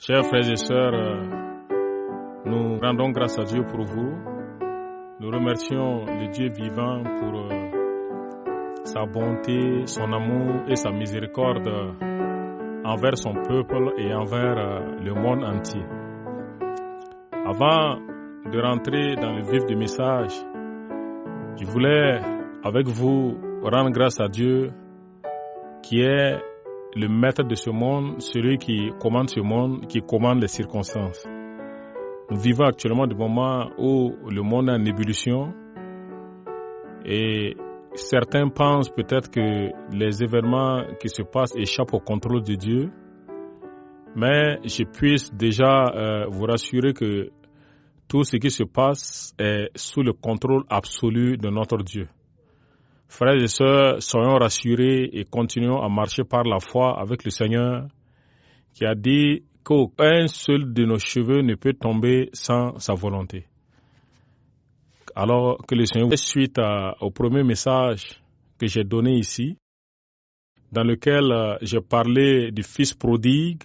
Chers frères et sœurs, nous rendons grâce à Dieu pour vous. Nous remercions le Dieu vivant pour sa bonté, son amour et sa miséricorde envers son peuple et envers le monde entier. Avant de rentrer dans le vif du message, je voulais avec vous rendre grâce à Dieu qui est le maître de ce monde, celui qui commande ce monde, qui commande les circonstances. Nous vivons actuellement des moments où le monde est en ébullition et certains pensent peut-être que les événements qui se passent échappent au contrôle de Dieu, mais je puisse déjà vous rassurer que tout ce qui se passe est sous le contrôle absolu de notre Dieu. Frères et sœurs, soyons rassurés et continuons à marcher par la foi avec le Seigneur qui a dit qu'aucun seul de nos cheveux ne peut tomber sans sa volonté. Alors que le Seigneur, suite au premier message que j'ai donné ici, dans lequel j'ai parlé du fils prodigue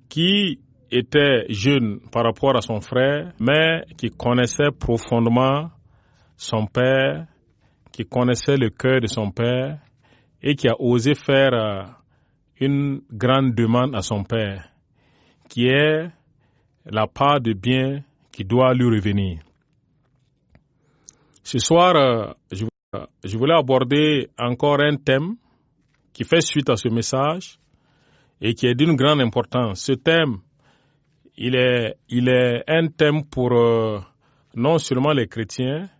qui était jeune par rapport à son frère, mais qui connaissait profondément son père, qui connaissait le cœur de son père et qui a osé faire une grande demande à son père, qui est la part de bien qui doit lui revenir. Ce soir, je voulais aborder encore un thème qui fait suite à ce message et qui est d'une grande importance. Ce thème, il est un thème pour non seulement les chrétiens,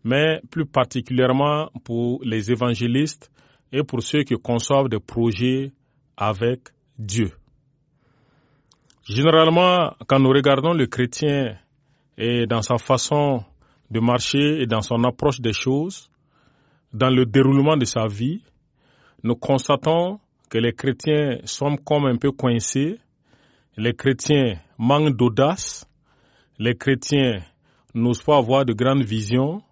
mais plus particulièrement pour les évangélistes et pour ceux qui conçoivent des projets avec Dieu. Généralement, quand nous regardons le chrétien et dans sa façon de marcher et dans son approche des choses, dans le déroulement de sa vie, nous constatons que les chrétiens sont comme un peu coincés, les chrétiens manquent d'audace, les chrétiens n'osent pas avoir de grandes visions,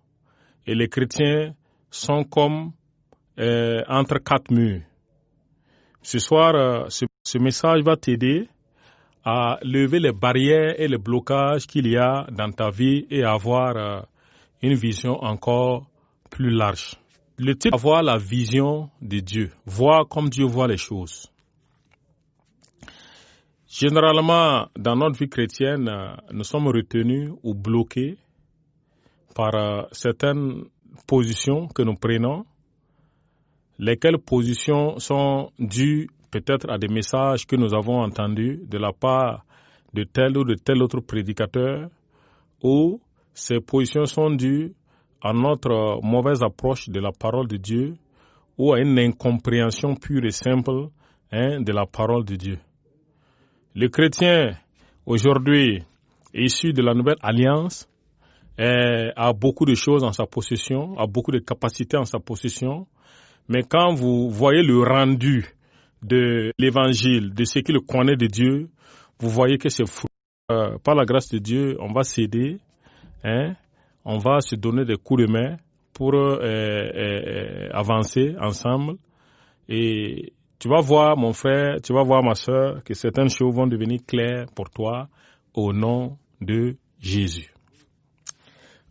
et les chrétiens sont comme entre quatre murs. Ce soir, ce message va t'aider à lever les barrières et les blocages qu'il y a dans ta vie et avoir une vision encore plus large. Le titre, avoir la vision de Dieu, voir comme Dieu voit les choses. Généralement, dans notre vie chrétienne, nous sommes retenus ou bloqués par certaines positions que nous prenons, lesquelles positions sont dues peut-être à des messages que nous avons entendus de la part de tel ou de tel autre prédicateur, ou ces positions sont dues à notre mauvaise approche de la parole de Dieu ou à une incompréhension pure et simple de la parole de Dieu. Le chrétien, aujourd'hui, issu de la nouvelle alliance, a beaucoup de choses en sa possession, a beaucoup de capacités en sa possession, mais quand vous voyez le rendu de l'évangile, de ce qu'il connaît de Dieu, vous voyez que c'est fou. Par la grâce de Dieu, on va s'aider, on va se donner des coups de main pour avancer ensemble. Et tu vas voir, mon frère, tu vas voir, ma soeur, que certaines choses vont devenir claires pour toi au nom de Jésus.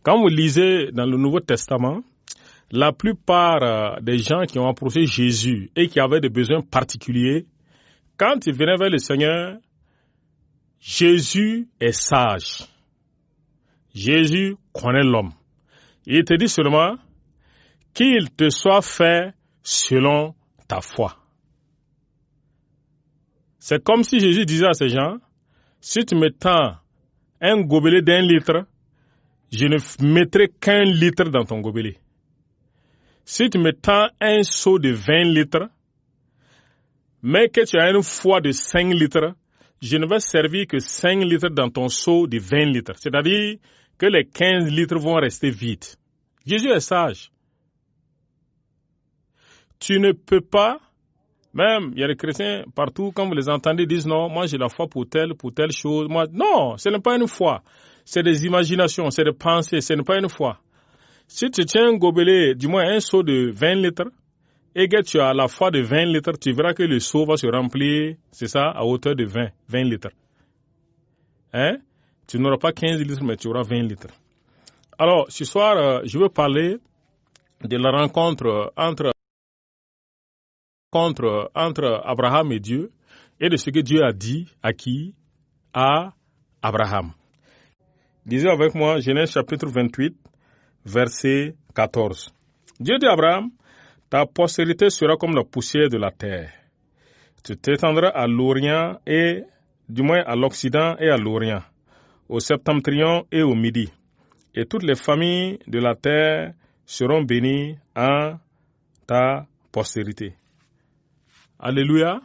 Quand vous lisez dans le Nouveau Testament, la plupart des gens qui ont approché Jésus et qui avaient des besoins particuliers, quand ils venaient vers le Seigneur, Jésus est sage. Jésus connaît l'homme. Il te dit seulement qu'il te soit fait selon ta foi. C'est comme si Jésus disait à ces gens, si tu me tends un gobelet d'1 litre, je ne mettrai qu'1 litre dans ton gobelet. Si tu me tends un seau de 20 litres, mais que tu as une foi de 5 litres, je ne vais servir que 5 litres dans ton seau de 20 litres. C'est-à-dire que les 15 litres vont rester vides. Jésus est sage. Tu ne peux pas, même il y a des chrétiens partout, quand vous les entendez, disent non, moi j'ai la foi pour telle chose. Moi, non, ce n'est pas une foi. C'est des imaginations, c'est des pensées, ce n'est pas une foi. Si tu tiens un gobelet, du moins un seau de 20 litres, et que tu as la foi de 20 litres, tu verras que le seau va se remplir, c'est ça, à hauteur de 20 litres. Hein? Tu n'auras pas 15 litres, mais tu auras 20 litres. Alors, ce soir, je veux parler de la rencontre entre Abraham et Dieu et de ce que Dieu a dit à qui? À Abraham. Lisez avec moi Genèse chapitre 28, verset 14. Dieu dit à Abraham, ta postérité sera comme la poussière de la terre. Tu t'étendras à l'Orient et, du moins à l'Occident et à l'Orient, au Septentrion et au Midi. Et toutes les familles de la terre seront bénies en ta postérité. Alléluia.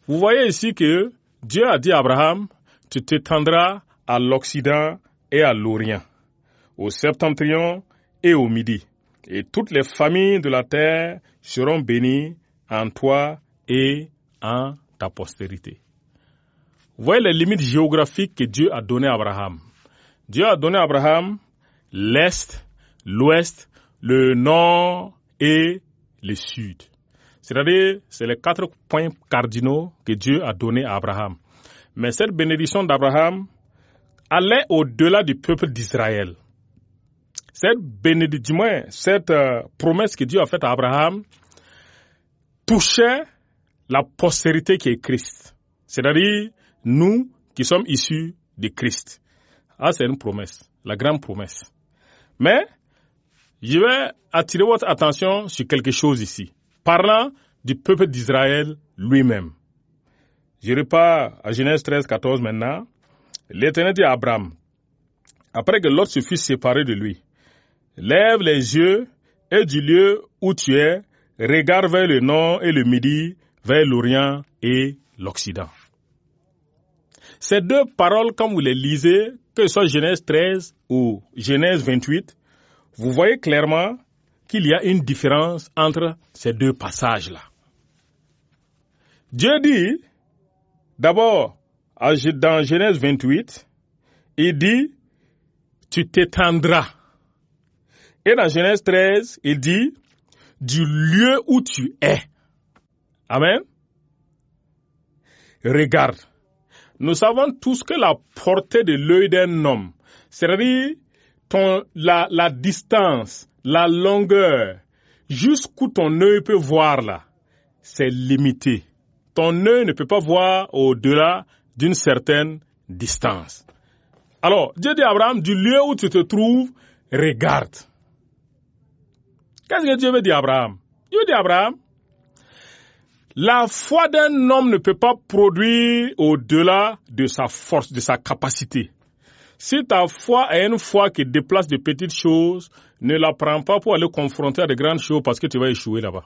Vous voyez ici que Dieu a dit à Abraham, tu t'étendras à l'Occident et à l'Orient, au Septentrion et au Midi. Et toutes les familles de la terre seront bénies en toi et en ta postérité. Vous voyez les limites géographiques que Dieu a données à Abraham. Dieu a donné à Abraham l'Est, l'Ouest, le Nord et le Sud. C'est-à-dire, c'est les 4 points cardinaux que Dieu a donnés à Abraham. Mais cette bénédiction d'Abraham allait au-delà du peuple d'Israël. Cette promesse que Dieu a faite à Abraham touchait la postérité qui est Christ. C'est-à-dire, nous qui sommes issus de Christ. Ah, c'est une promesse, la grande promesse. Mais, je vais attirer votre attention sur quelque chose ici. Parlant du peuple d'Israël lui-même. Je repars à Genèse 13, 14 maintenant. L'Éternel dit à Abraham, après que Lot se fut séparé de lui, lève les yeux et du lieu où tu es, regarde vers le nord et le midi, vers l'Orient et l'Occident. Ces 2 paroles, comme vous les lisez, que ce soit Genèse 13 ou Genèse 28, vous voyez clairement qu'il y a une différence entre ces 2 passages-là. Dieu dit, d'abord, dans Genèse 28, il dit, tu t'étendras. Et dans Genèse 13, il dit, du lieu où tu es. Amen. Regarde. Nous savons tous que la portée de l'œil d'un homme, c'est-à-dire la distance, la longueur, jusqu'où ton œil peut voir là, c'est limité. Ton œil ne peut pas voir au-delà d'une certaine distance. Alors, Dieu dit à Abraham, du lieu où tu te trouves, regarde. Qu'est-ce que Dieu veut dire à Abraham? Dieu dit à Abraham, la foi d'un homme ne peut pas produire au-delà de sa force, de sa capacité. Si ta foi est une foi qui déplace de petites choses, ne la prends pas pour aller confronter à de grandes choses parce que tu vas échouer là-bas.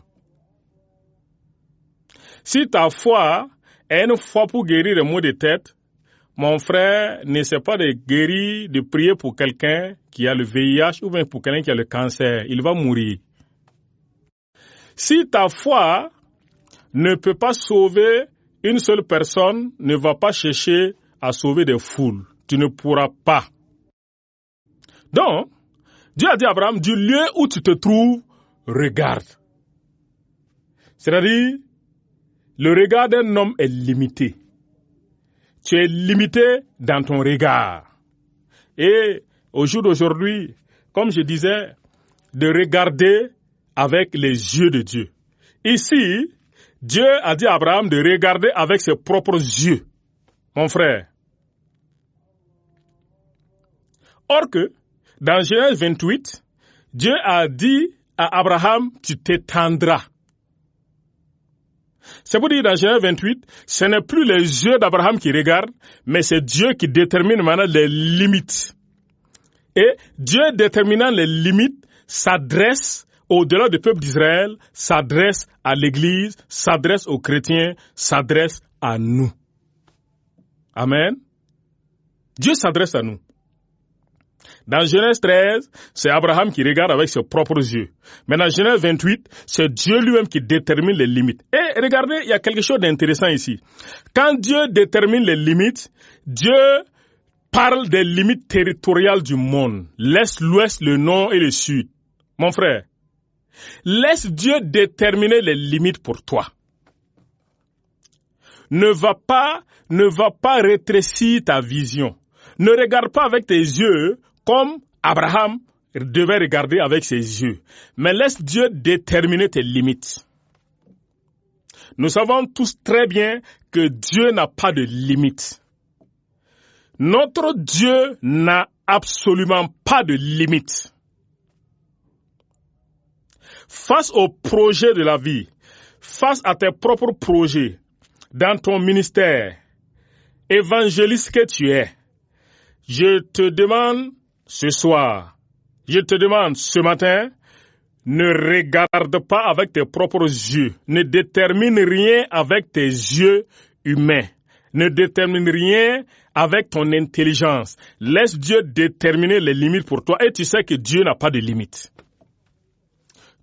Si ta foi est une foi pour guérir les maux de tête, mon frère, n'essaie pas de guérir, de prier pour quelqu'un qui a le VIH ou bien pour quelqu'un qui a le cancer. Il va mourir. Si ta foi ne peut pas sauver une seule personne, ne va pas chercher à sauver des foules. Tu ne pourras pas. Donc, Dieu a dit à Abraham, du lieu où tu te trouves, regarde. C'est-à-dire, le regard d'un homme est limité. Tu es limité dans ton regard. Et au jour d'aujourd'hui, comme je disais, de regarder avec les yeux de Dieu. Ici, Dieu a dit à Abraham de regarder avec ses propres yeux. Mon frère. Or que, dans Genèse 28, Dieu a dit à Abraham, tu t'étendras. C'est pour dire dans Genèse 28, ce n'est plus les yeux d'Abraham qui regardent, mais c'est Dieu qui détermine maintenant les limites. Et Dieu déterminant les limites s'adresse au-delà du peuple d'Israël, s'adresse à l'Église, s'adresse aux chrétiens, s'adresse à nous. Amen. Dieu s'adresse à nous. Dans Genèse 13, c'est Abraham qui regarde avec ses propres yeux. Mais dans Genèse 28, c'est Dieu lui-même qui détermine les limites. Et regardez, il y a quelque chose d'intéressant ici. Quand Dieu détermine les limites, Dieu parle des limites territoriales du monde. L'Est, l'Ouest, le Nord et le Sud. Mon frère, Laisse Dieu déterminer les limites pour toi. Ne va pas rétrécir ta vision. Ne regarde pas avec tes yeux comme Abraham devait regarder avec ses yeux. Mais laisse Dieu déterminer tes limites. Nous savons tous très bien que Dieu n'a pas de limites. Notre Dieu n'a absolument pas de limites. Face aux projets de la vie, face à tes propres projets, dans ton ministère, évangéliste que tu es, je te demande ce soir, je te demande ce matin, ne regarde pas avec tes propres yeux, ne détermine rien avec tes yeux humains, ne détermine rien avec ton intelligence. Laisse Dieu déterminer les limites pour toi et tu sais que Dieu n'a pas de limites.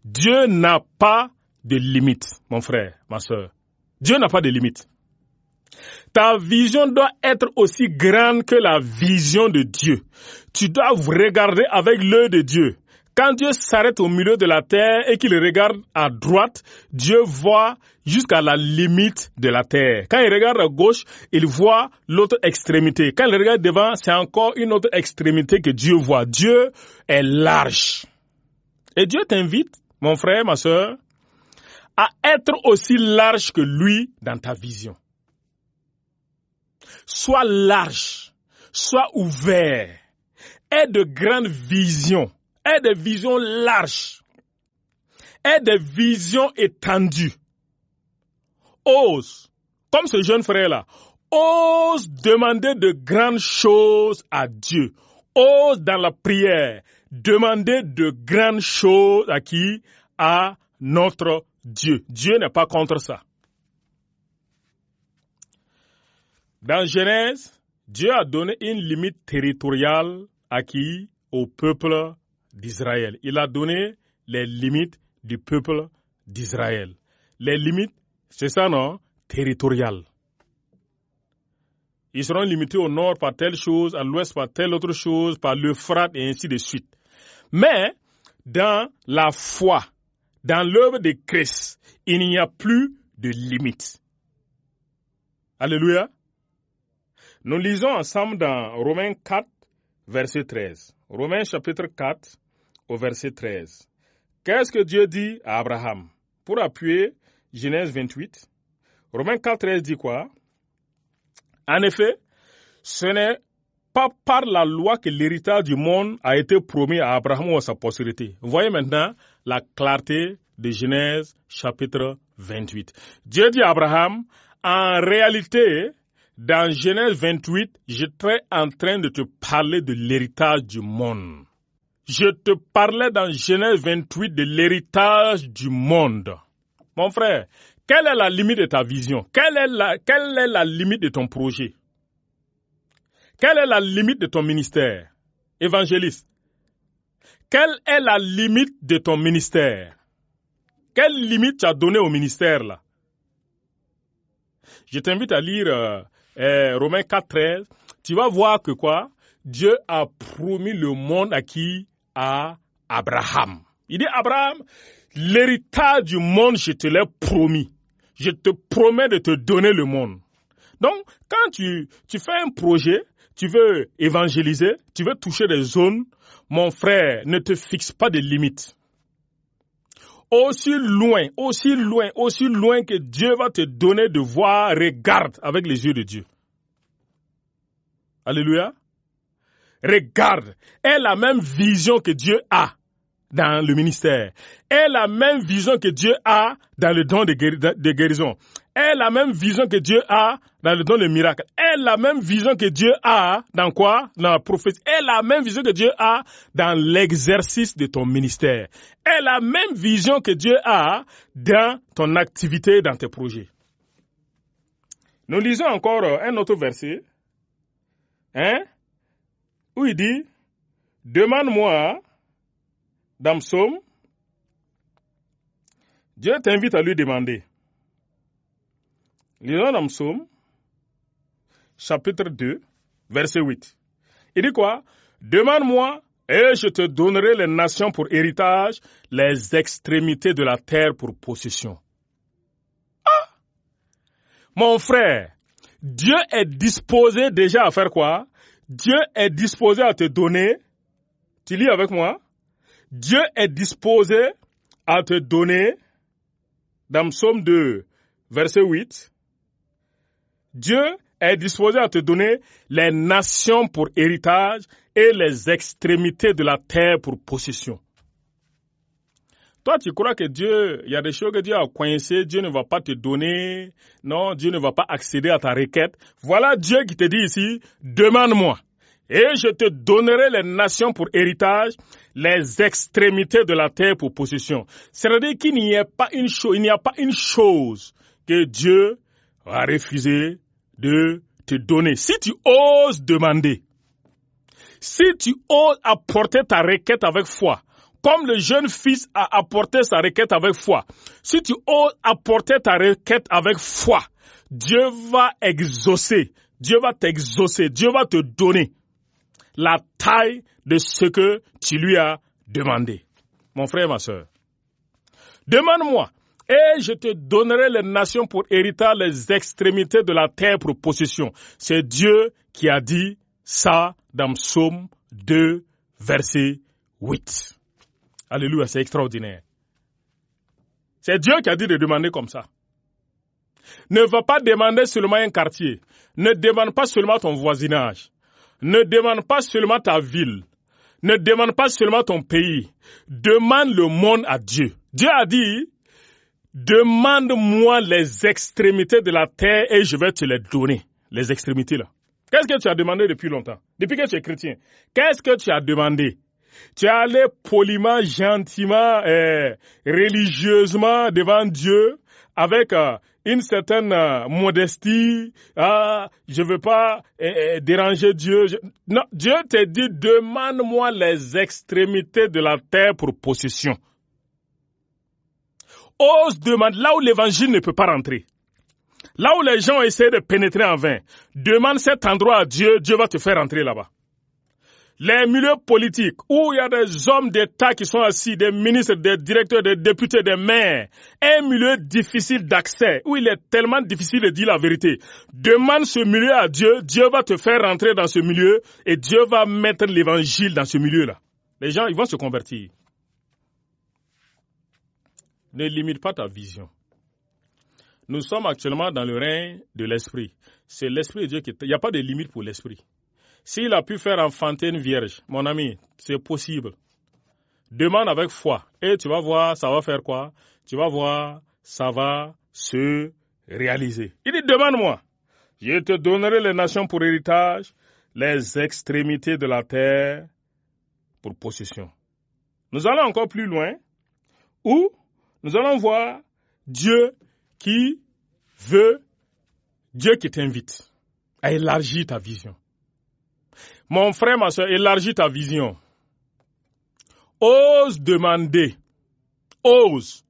Dieu n'a pas de limites, mon frère, ma soeur. Dieu n'a pas de limites. Ta vision doit être aussi grande que la vision de Dieu. Tu dois regarder avec l'œil de Dieu. Quand Dieu s'arrête au milieu de la terre et qu'il regarde à droite, Dieu voit jusqu'à la limite de la terre. Quand il regarde à gauche, il voit l'autre extrémité. Quand il regarde devant, c'est encore une autre extrémité que Dieu voit. Dieu est large. Et Dieu t'invite, mon frère, ma soeur, à être aussi large que lui dans ta vision. Sois large, sois ouvert, aie de grandes visions, aie des visions larges, aie des visions étendues. Ose, comme ce jeune frère-là, ose demander de grandes choses à Dieu. Ose dans la prière demander de grandes choses à qui? À notre Dieu. Dieu n'est pas contre ça. Dans Genèse, Dieu a donné une limite territoriale à qui? Au peuple d'Israël. Il a donné les limites du peuple d'Israël. Les limites, c'est ça, non? Territoriales. Ils seront limités au nord par telle chose, à l'ouest par telle autre chose, par l'Euphrate et ainsi de suite. Mais, dans la foi, dans l'œuvre de Christ, il n'y a plus de limites. Alléluia. Nous lisons ensemble dans Romains 4, verset 13. Romains chapitre 4, au verset 13. Qu'est-ce que Dieu dit à Abraham? Pour appuyer Genèse 28, Romains 4, 13 dit quoi? En effet, ce n'est pas par la loi que l'héritage du monde a été promis à Abraham ou à sa postérité. Voyez maintenant la clarté de Genèse chapitre 28. Dieu dit à Abraham, en réalité, dans Genèse 28, j'étais en train de te parler de l'héritage du monde. Je te parlais dans Genèse 28 de l'héritage du monde. Mon frère, quelle est la limite de ta vision? Quelle est la limite de ton projet? Quelle est la limite de ton ministère? Évangéliste. Quelle est la limite de ton ministère? Quelle limite tu as donnée au ministère là? Je t'invite à lire Romains 4, 13. Tu vas voir que quoi? Dieu a promis le monde à qui? À Abraham. Il dit Abraham, l'héritage du monde, je te l'ai promis. Je te promets de te donner le monde. Donc, quand tu fais un projet, tu veux évangéliser, tu veux toucher des zones, mon frère, ne te fixe pas de limites. Aussi loin que Dieu va te donner de voir, regarde avec les yeux de Dieu. Alléluia. Regarde, aie la même vision que Dieu a dans le ministère. Aie la même vision que Dieu a dans le don de guérison. Aie la même vision que Dieu a dans le don de miracle. Aie la même vision que Dieu a dans quoi? Dans la prophétie. Aie la même vision que Dieu a dans l'exercice de ton ministère. Aie la même vision que Dieu a dans ton activité, dans tes projets. Nous lisons encore un autre verset. Où il dit, demande-moi dans Psaume, Dieu t'invite à lui demander. Lisons dans Psaume, chapitre 2, verset 8. Il dit quoi? Demande-moi Et je te donnerai les nations pour héritage, les extrémités de la terre pour possession. Ah! Mon frère, Dieu est disposé déjà à faire quoi? Dieu est disposé à te donner, tu lis avec moi, Dieu est disposé à te donner, dans Psaume 2, verset 8, Dieu est disposé à te donner les nations pour héritage et les extrémités de la terre pour possession. Toi, tu crois que Dieu, il y a des choses que Dieu a coincées, Dieu ne va pas te donner, non, Dieu ne va pas accéder à ta requête. Voilà Dieu qui te dit ici, demande-moi, et je te donnerai les nations pour héritage, les extrémités de la terre pour possession. C'est-à-dire qu'il n'y a pas une chose que Dieu a refusé de te donner. Si tu oses demander, si tu oses apporter ta requête avec foi, comme le jeune fils a apporté sa requête avec foi, si tu oses apporter ta requête avec foi, Dieu va exaucer, Dieu va t'exaucer, Dieu va te donner la taille de ce que tu lui as demandé. Mon frère, ma soeur, demande-moi, et je te donnerai les nations pour héritage, les extrémités de la terre pour possession. C'est Dieu qui a dit ça dans Psaume 2, verset 8. Alléluia, c'est extraordinaire. C'est Dieu qui a dit de demander comme ça. Ne va pas demander seulement un quartier. Ne demande pas seulement ton voisinage. Ne demande pas seulement ta ville. Ne demande pas seulement ton pays. Demande le monde à Dieu. Dieu a dit, demande-moi les extrémités de la terre et je vais te les donner. Les extrémités là. Qu'est-ce que tu as demandé depuis longtemps? Depuis que tu es chrétien. Qu'est-ce que tu as demandé? Tu es allé poliment, gentiment, religieusement devant Dieu avec une certaine modestie. Je ne veux pas déranger Dieu. Non, Dieu t'a dit, demande-moi les extrémités de la terre pour possession. Ose demander là où l'évangile ne peut pas rentrer. Là où les gens essaient de pénétrer en vain. Demande cet endroit à Dieu, Dieu va te faire entrer là-bas. Les milieux politiques, où il y a des hommes d'État qui sont assis, des ministres, des directeurs, des députés, des maires, un milieu difficile d'accès, où il est tellement difficile de dire la vérité. Demande ce milieu à Dieu, Dieu va te faire rentrer dans ce milieu et Dieu va mettre l'évangile dans ce milieu-là. Les gens, ils vont se convertir. Ne limite pas ta vision. Nous sommes actuellement dans le règne de l'esprit. C'est l'esprit de Dieu qui... Il n'y a pas de limite pour l'esprit. S'il a pu faire enfanter une vierge, mon ami, c'est possible. Demande avec foi. Et tu vas voir, ça va faire quoi? Tu vas voir, ça va se réaliser. Il dit, demande-moi. Je te donnerai les nations pour héritage, les extrémités de la terre pour possession. Nous allons encore plus loin, où nous allons voir Dieu qui veut, Dieu qui t'invite à élargir ta vision. Mon frère, ma soeur, élargis ta vision. Ose demander. Ose.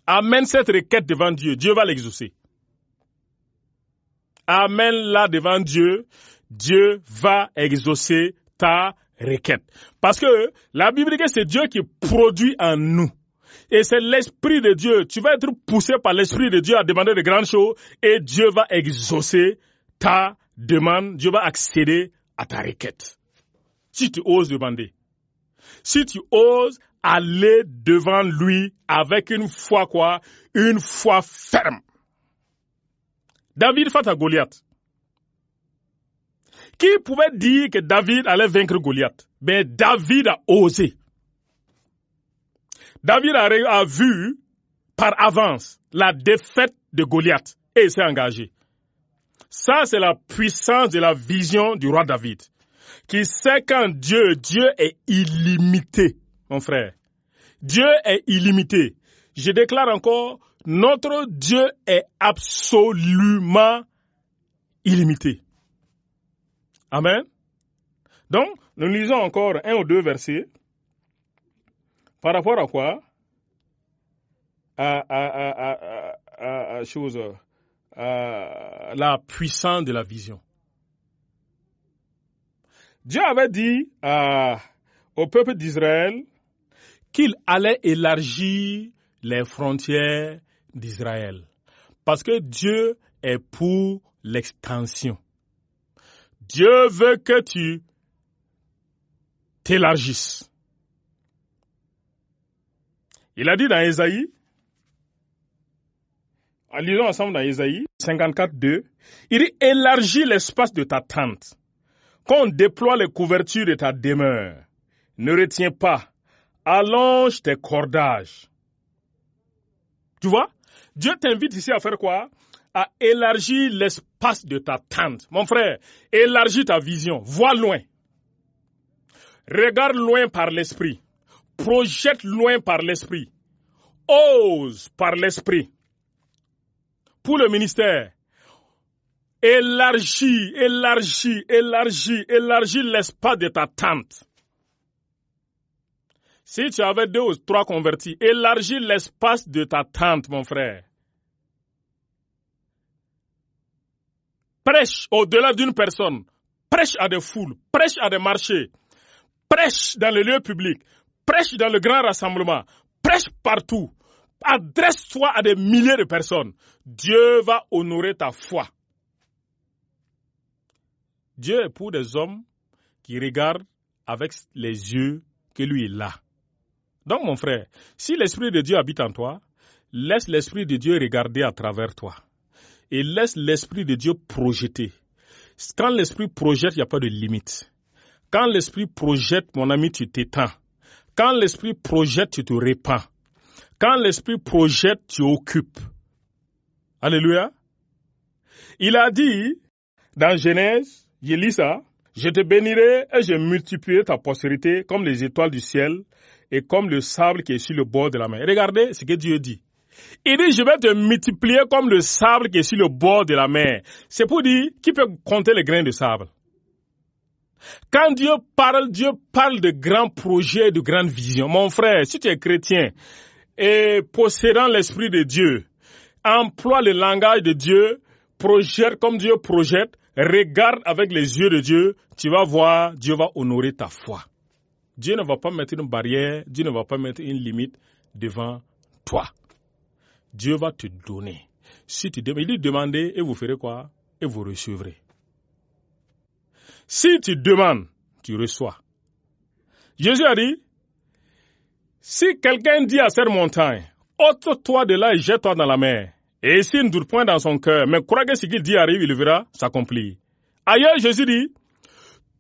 Amène cette requête devant Dieu. Dieu va l'exaucer. Amène-la devant Dieu. Dieu va exaucer ta requête. Parce que la Bible dit que c'est Dieu qui produit en nous. Et c'est l'Esprit de Dieu. Tu vas être poussé par l'Esprit de Dieu à demander de grandes choses et Dieu va exaucer ta demande. Dieu va accéder à ta requête. Si tu oses demander. Si tu oses aller devant lui avec une foi quoi? Une foi ferme. David face à Goliath. Qui pouvait dire que David allait vaincre Goliath? Ben David a osé. David a vu par avance la défaite de Goliath et il s'est engagé. Ça, c'est la puissance de la vision du roi David. Qui sait quand Dieu est illimité, mon frère. Dieu est illimité. Je déclare encore, notre Dieu est absolument illimité. Amen. Donc, nous lisons encore un ou deux versets. Par rapport à quoi? La puissance de la vision. Dieu avait dit à au peuple d'Israël qu'il allait élargir les frontières d'Israël. Parce que Dieu est pour l'extension. Dieu veut que tu t'élargisses. Il a dit dans Ésaïe, en lisant ensemble dans Ésaïe 54:2, il dit « Élargis l'espace de ta tente, qu'on déploie les couvertures de ta demeure. Ne retiens pas, allonge tes cordages. » Tu vois, Dieu t'invite ici à faire quoi? À élargir l'espace de ta tente. Mon frère, élargis ta vision, vois loin. Regarde loin par l'esprit. Projette loin par l'esprit. Ose par l'esprit. Pour le ministère, élargis l'espace de ta tente. Si tu avais 2 ou 3 convertis, élargis l'espace de ta tente, mon frère. Prêche au-delà d'une personne. Prêche à des foules. Prêche à des marchés. Prêche dans le lieu public. Prêche dans le grand rassemblement. Prêche partout. Adresse-toi à des milliers de personnes. Dieu va honorer ta foi. Dieu est pour des hommes qui regardent avec les yeux que lui il a. Donc mon frère, si l'Esprit de Dieu habite en toi, laisse l'Esprit de Dieu regarder à travers toi. Et laisse l'Esprit de Dieu projeter. Quand l'Esprit projette, il n'y a pas de limite. Quand l'Esprit projette, mon ami, tu t'étends. Quand l'Esprit projette, tu te répands. Quand l'Esprit projette, tu occupes. Alléluia. Il a dit, dans Genèse, je lis ça, « Je te bénirai et je multiplierai ta postérité comme les étoiles du ciel et comme le sable qui est sur le bord de la mer. » Regardez ce que Dieu dit. Il dit, je vais te multiplier comme le sable qui est sur le bord de la mer. C'est pour dire, qui peut compter les grains de sable? Quand Dieu parle de grands projets, de grandes visions. Mon frère, si tu es chrétien et possédant l'Esprit de Dieu, emploie le langage de Dieu, projette comme Dieu projette, regarde avec les yeux de Dieu, tu vas voir, Dieu va honorer ta foi. Dieu ne va pas mettre une barrière, Dieu ne va pas mettre une limite devant toi. Dieu va te donner. Si tu demandes, il dit demandez et vous ferez quoi? Et vous recevrez. Si tu demandes, tu reçois. Jésus a dit, si quelqu'un dit à cette montagne, ôte-toi de là et jette-toi dans la mer, et s'il ne doute point dans son cœur, mais croit que ce qu'il dit arrive, il le verra s'accomplir. Ailleurs, Jésus dit,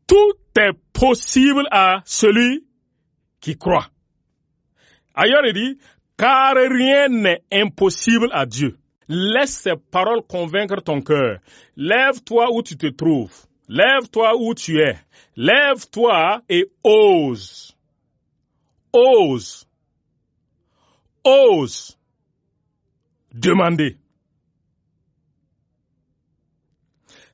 tout est possible à celui qui croit. Ailleurs, il dit, car rien n'est impossible à Dieu. Laisse ces paroles convaincre ton cœur. Lève-toi où tu te trouves. Lève-toi où tu es. Lève-toi et ose. Ose. Ose. Demander.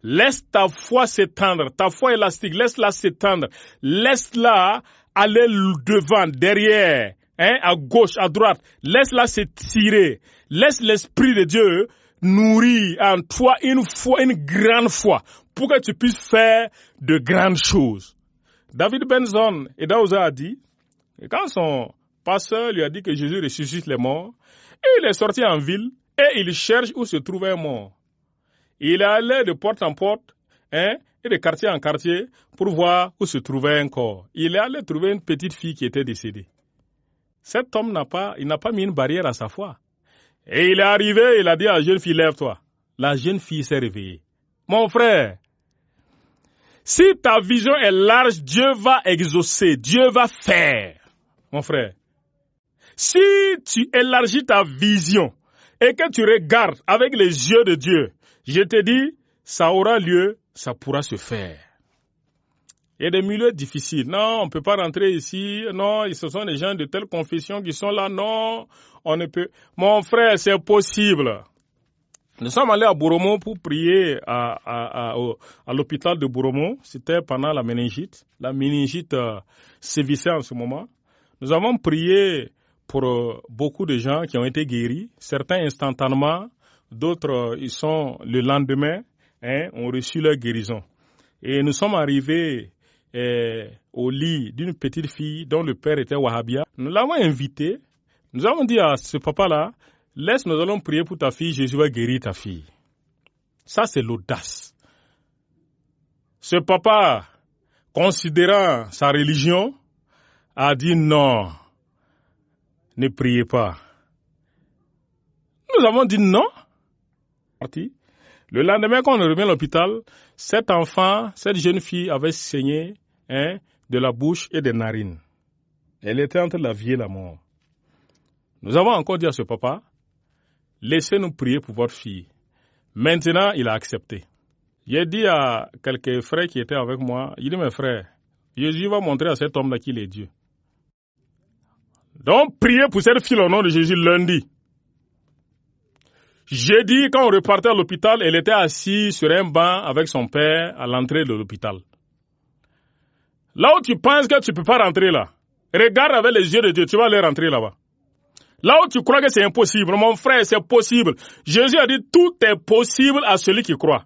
Laisse ta foi s'étendre, ta foi élastique, laisse-la s'étendre. Laisse-la aller devant, derrière. À gauche, à droite, laisse-la s'étirer. Laisse l'Esprit de Dieu nourrir en toi une foi, une grande foi, pour que tu puisses faire de grandes choses. David Benson, et Daouza a dit, quand son pasteur lui a dit que Jésus ressuscite les morts, il est sorti en ville et il cherche où se trouvait un mort. Il est allé de porte en porte, et de quartier en quartier, pour voir où se trouvait un corps. Il est allé trouver une petite fille qui était décédée. Cet homme n'a pas mis une barrière à sa foi. Et il est arrivé, il a dit à la jeune fille, lève-toi. La jeune fille s'est réveillée. Mon frère, si ta vision est large, Dieu va exaucer, Dieu va faire. Mon frère, si tu élargis ta vision et que tu regardes avec les yeux de Dieu, je te dis, ça aura lieu, ça pourra se faire. Il y a des milieux difficiles. Non, on ne peut pas rentrer ici. Non, ce sont des gens de telle confession qui sont là. Non, on ne peut. Mon frère, c'est possible. Nous sommes allés à Boromo pour prier à l'hôpital de Boromo. C'était pendant la méningite. La méningite sévissait en ce moment. Nous avons prié pour beaucoup de gens qui ont été guéris. Certains instantanément, d'autres, ils sont le lendemain, ont reçu leur guérison. Et nous sommes arrivés au lit d'une petite fille dont le père était wahhabia. Nous l'avons invité. Nous avons dit à ce papa-là, laisse, nous allons prier pour ta fille, Jésus va guérir ta fille. Ça, c'est l'audace. Ce papa, considérant sa religion, a dit non, ne priez pas. Nous avons dit non. Le lendemain, quand on est revenu à l'hôpital, cet enfant, cette jeune fille avait saigné de la bouche et des narines. Elle était entre la vie et la mort. Nous avons encore dit à ce papa, laissez-nous prier pour votre fille. Maintenant, il a accepté. J'ai dit à quelques frères qui étaient avec moi, il dit, mes frères, Jésus va montrer à cet homme-là qu'il est Dieu. Donc, priez pour cette fille au nom de Jésus lundi. Jeudi, quand on repartait à l'hôpital, elle était assise sur un banc avec son père à l'entrée de l'hôpital. Là où tu penses que tu ne peux pas rentrer là, regarde avec les yeux de Dieu, tu vas aller rentrer là-bas. Là où tu crois que c'est impossible, mon frère, c'est possible. Jésus a dit, tout est possible à celui qui croit.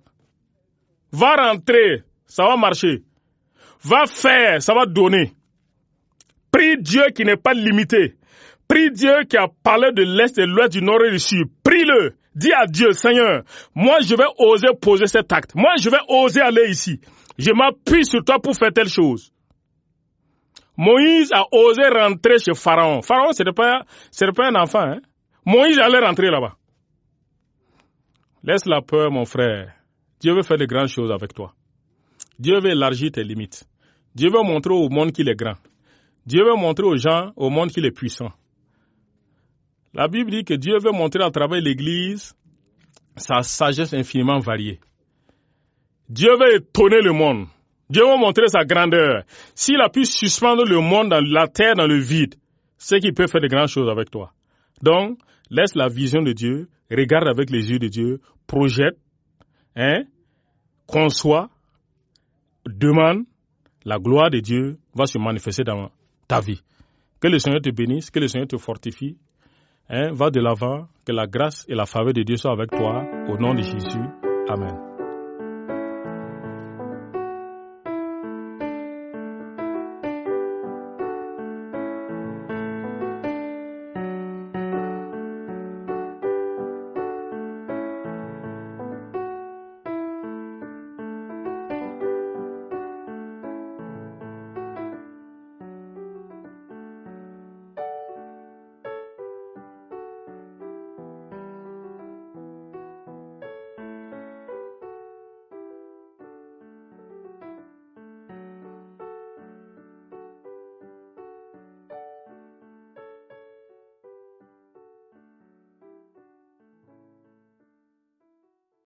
Va rentrer, ça va marcher. Va faire, ça va donner. Prie Dieu qui n'est pas limité. Prie Dieu qui a parlé de l'Est, de l'Ouest, du Nord et du Sud. Prie-le. Dis à Dieu, Seigneur, moi je vais oser poser cet acte. Moi je vais oser aller ici. Je m'appuie sur toi pour faire telle chose. Moïse a osé rentrer chez Pharaon. Pharaon, ce n'est pas un enfant. Hein? Moïse allait rentrer là-bas. Laisse la peur, mon frère. Dieu veut faire de grandes choses avec toi. Dieu veut élargir tes limites. Dieu veut montrer au monde qu'il est grand. Dieu veut montrer aux gens, au monde qu'il est puissant. La Bible dit que Dieu veut montrer à travers l'Église sa sagesse infiniment variée. Dieu veut étonner le monde. Dieu veut montrer sa grandeur. S'il a pu suspendre le monde dans la terre, dans le vide, c'est qu'il peut faire de grandes choses avec toi. Donc, laisse la vision de Dieu, regarde avec les yeux de Dieu, projette, conçoit, demande, la gloire de Dieu va se manifester dans ta vie. Que le Seigneur te bénisse, que le Seigneur te fortifie. Va de l'avant, que la grâce et la faveur de Dieu soient avec toi, au nom de Jésus. Amen.